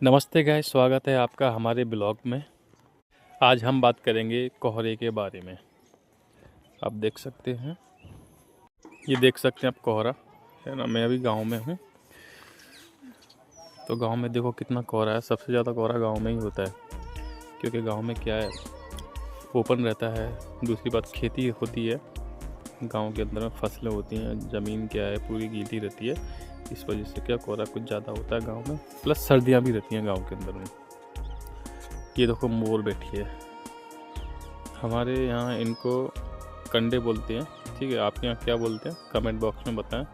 नमस्ते गाइस, स्वागत है आपका हमारे ब्लॉग में। आज हम बात करेंगे कोहरे के बारे में। आप देख सकते हैं, ये देख सकते हैं आप कोहरा है ना। मैं अभी गांव में हूँ, तो गांव में देखो कितना कोहरा है। सबसे ज़्यादा कोहरा गांव में ही होता है, क्योंकि गांव में क्या है, ओपन रहता है। दूसरी बात, खेती होती है गांव के अंदर में, फसलें होती हैं, ज़मीन क्या है पूरी गीली रहती है। इस वजह से क्या कोहरा कुछ ज़्यादा होता है गांव में। प्लस सर्दियाँ भी रहती हैं गांव के अंदर में। ये देखो मोर बैठी है, हमारे यहाँ इनको कंडे बोलते हैं, ठीक है। आपके यहाँ क्या बोलते हैं कमेंट बॉक्स में बताएं।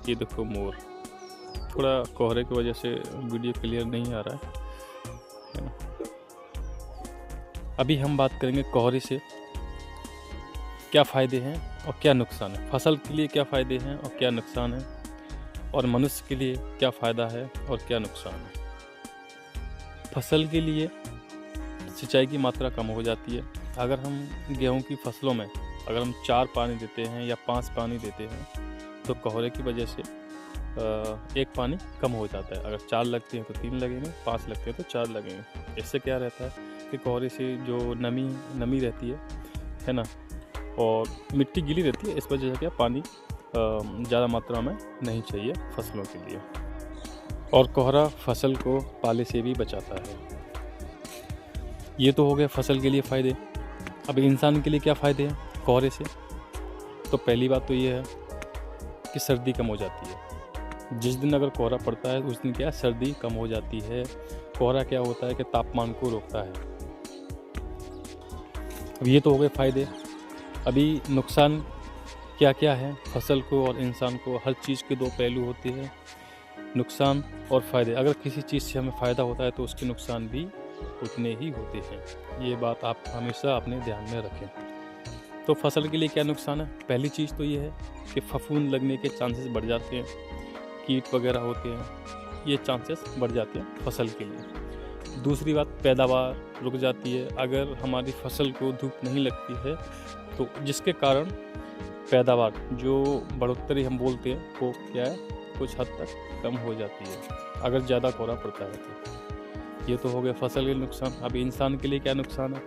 ये देखो मोर, थोड़ा कोहरे की वजह से वीडियो क्लियर नहीं आ रहा है ना। अभी हम बात करेंगे कोहरे से क्या फ़ायदे हैं और क्या नुकसान है। फसल के लिए क्या फ़ायदे हैं और क्या नुकसान है, और मनुष्य के लिए क्या फ़ायदा है और क्या नुकसान है। फसल के लिए सिंचाई की मात्रा कम हो जाती है। अगर हम गेहूं की फसलों में अगर हम 4 पानी देते हैं या 5 पानी देते हैं, तो कोहरे की वजह से 1 पानी कम हो जाता है। अगर 4 लगते हैं तो 3 लगेंगे, 5 लगते हैं तो 4 लगेंगे। इससे क्या रहता है कि कोहरे से जो नमी रहती है ना, और मिट्टी गीली रहती है। इस वजह से क्या पानी ज़्यादा मात्रा में नहीं चाहिए फसलों के लिए। और कोहरा फसल को पाले से भी बचाता है। ये तो हो गया फसल के लिए फ़ायदे। अब इंसान के लिए क्या फ़ायदे हैं कोहरे से। तो पहली बात तो ये है कि सर्दी कम हो जाती है। जिस दिन अगर कोहरा पड़ता है उस दिन क्या सर्दी कम हो जाती है। कोहरा क्या होता है कि तापमान को रोकता है। अब ये तो हो गए फ़ायदे। अभी नुकसान क्या क्या है फसल को और इंसान को। हर चीज़ के 2 पहलू होते हैं, नुकसान और फ़ायदे। अगर किसी चीज़ से हमें फ़ायदा होता है तो उसके नुकसान भी उतने ही होते हैं। ये बात आप हमेशा अपने ध्यान में रखें। तो फसल के लिए क्या नुकसान है। पहली चीज़ तो ये है कि फफूंद लगने के चांसेस बढ़ जाते हैं, कीट वगैरह होते हैं, ये चांसेस बढ़ जाते हैं फसल के लिए। दूसरी बात, पैदावार रुक जाती है। अगर हमारी फसल को धूप नहीं लगती है तो जिसके कारण पैदावार जो बढ़ोतरी हम बोलते हैं वो क्या है, कुछ हद तक कम हो जाती है अगर ज़्यादा कोहरा पड़ता है तो। ये तो हो गया फसल के नुकसान। अब इंसान के लिए क्या नुकसान है।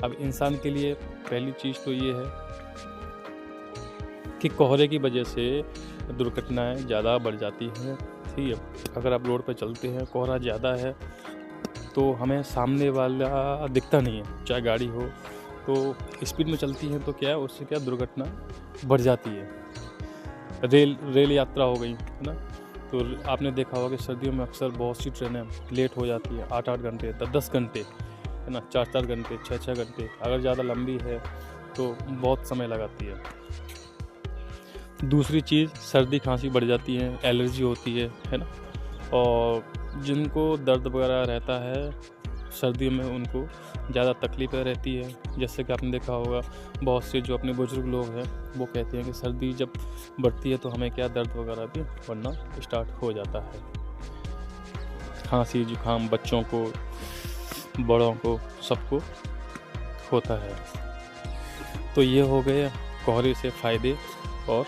अब इंसान के लिए पहली चीज़ तो ये है कि कोहरे की वजह से दुर्घटनाएं ज़्यादा बढ़ जाती हैं, ठीक है। अगर आप रोड पर चलते हैं, कोहरा ज़्यादा है तो हमें सामने वाला दिखता नहीं है, चाहे गाड़ी हो तो स्पीड में चलती है तो क्या है, उससे क्या दुर्घटना बढ़ जाती है। रेल यात्रा हो गई है ना, तो आपने देखा होगा कि सर्दियों में अक्सर बहुत सी ट्रेनें लेट हो जाती है। 8-8 घंटे, 10-10 घंटे है ना, 4-4 घंटे, 6-6 घंटे। अगर ज़्यादा लंबी है तो बहुत समय लगाती है। दूसरी चीज़, सर्दी खांसी बढ़ जाती है, एलर्जी होती है ना। और जिनको दर्द वगैरह रहता है सर्दियों में उनको ज़्यादा तकलीफ़ें रहती है। जैसे कि आपने देखा होगा बहुत से जो अपने बुजुर्ग लोग हैं वो कहते हैं कि सर्दी जब बढ़ती है तो हमें क्या दर्द वगैरह भी बढ़ना स्टार्ट हो जाता है। खांसी जुकाम बच्चों को, बड़ों को, सबको होता है। तो ये हो गए कोहरे से फ़ायदे और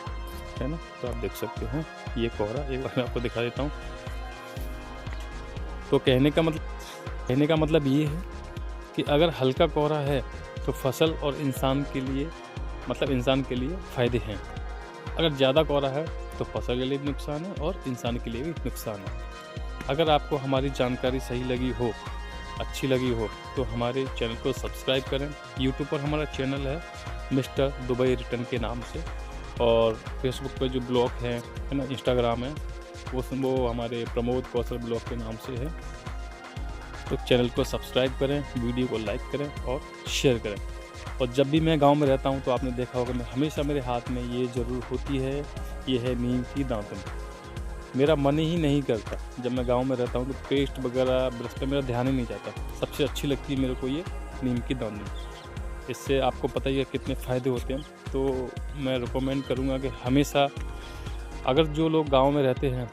है ना। तो आप देख सकते हैं ये कोहरा, एक बार मैं आपको दिखा देता हूँ। तो कहने का मतलब ये है कि अगर हल्का कोहरा है तो फसल और इंसान के लिए फ़ायदे हैं। अगर ज़्यादा कोहरा है तो फसल के लिए भी नुकसान है और इंसान के लिए भी नुकसान है। अगर आपको हमारी जानकारी सही लगी हो, अच्छी लगी हो, तो हमारे चैनल को सब्सक्राइब करें। यूट्यूब पर हमारा चैनल है मिस्टर दुबई रिटर्न के नाम से, और फेसबुक पर जो ब्लॉग है ना, इंस्टाग्राम है, वो हमारे प्रमोद कौशल ब्लॉग के नाम से है। तो चैनल को सब्सक्राइब करें, वीडियो को लाइक करें और शेयर करें। और जब भी मैं गांव में रहता हूं तो आपने देखा होगा मैं हमेशा मेरे हाथ में ये ज़रूर होती है, ये है नीम की दातुन। मेरा मन ही नहीं करता जब मैं गांव में रहता हूं तो पेस्ट वगैरह ब्रश पे मेरा ध्यान ही नहीं जाता। सबसे अच्छी लगती है मेरे को ये नीम की दातुन। इससे आपको पता ही है कितने फ़ायदे होते हैं। तो मैं रिकमेंड करूँगा कि हमेशा अगर जो लोग गाँव में रहते हैं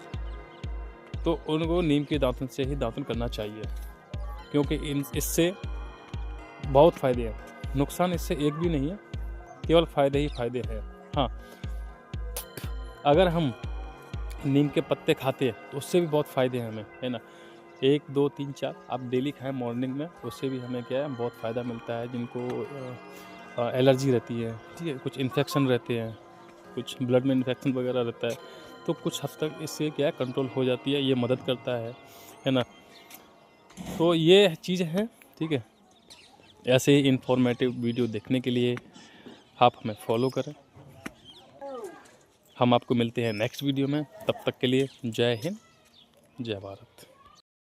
तो उनको नीम की दातुन से ही दातुन करना चाहिए, क्योंकि इससे बहुत फ़ायदे हैं। नुकसान इससे एक भी नहीं है, केवल फ़ायदे ही फ़ायदे हैं। हाँ, अगर हम नीम के पत्ते खाते हैं तो उससे भी बहुत फ़ायदे हैं हमें, है ना। 1, 2, 3, 4 आप डेली खाएं मॉर्निंग में, उससे भी हमें क्या है बहुत फ़ायदा मिलता है। जिनको एलर्जी रहती है, ठीक है, कुछ इन्फेक्शन रहते हैं, कुछ ब्लड में इन्फेक्शन वगैरह रहता है, तो कुछ हद तक इससे क्या है कंट्रोल हो जाती है, ये मदद करता है ना। तो ये चीज़ है, ठीक है। ऐसे ही इन्फॉर्मेटिव वीडियो देखने के लिए आप हमें फॉलो करें। हम आपको मिलते हैं नेक्स्ट वीडियो में, तब तक के लिए जय हिंद, जय भारत।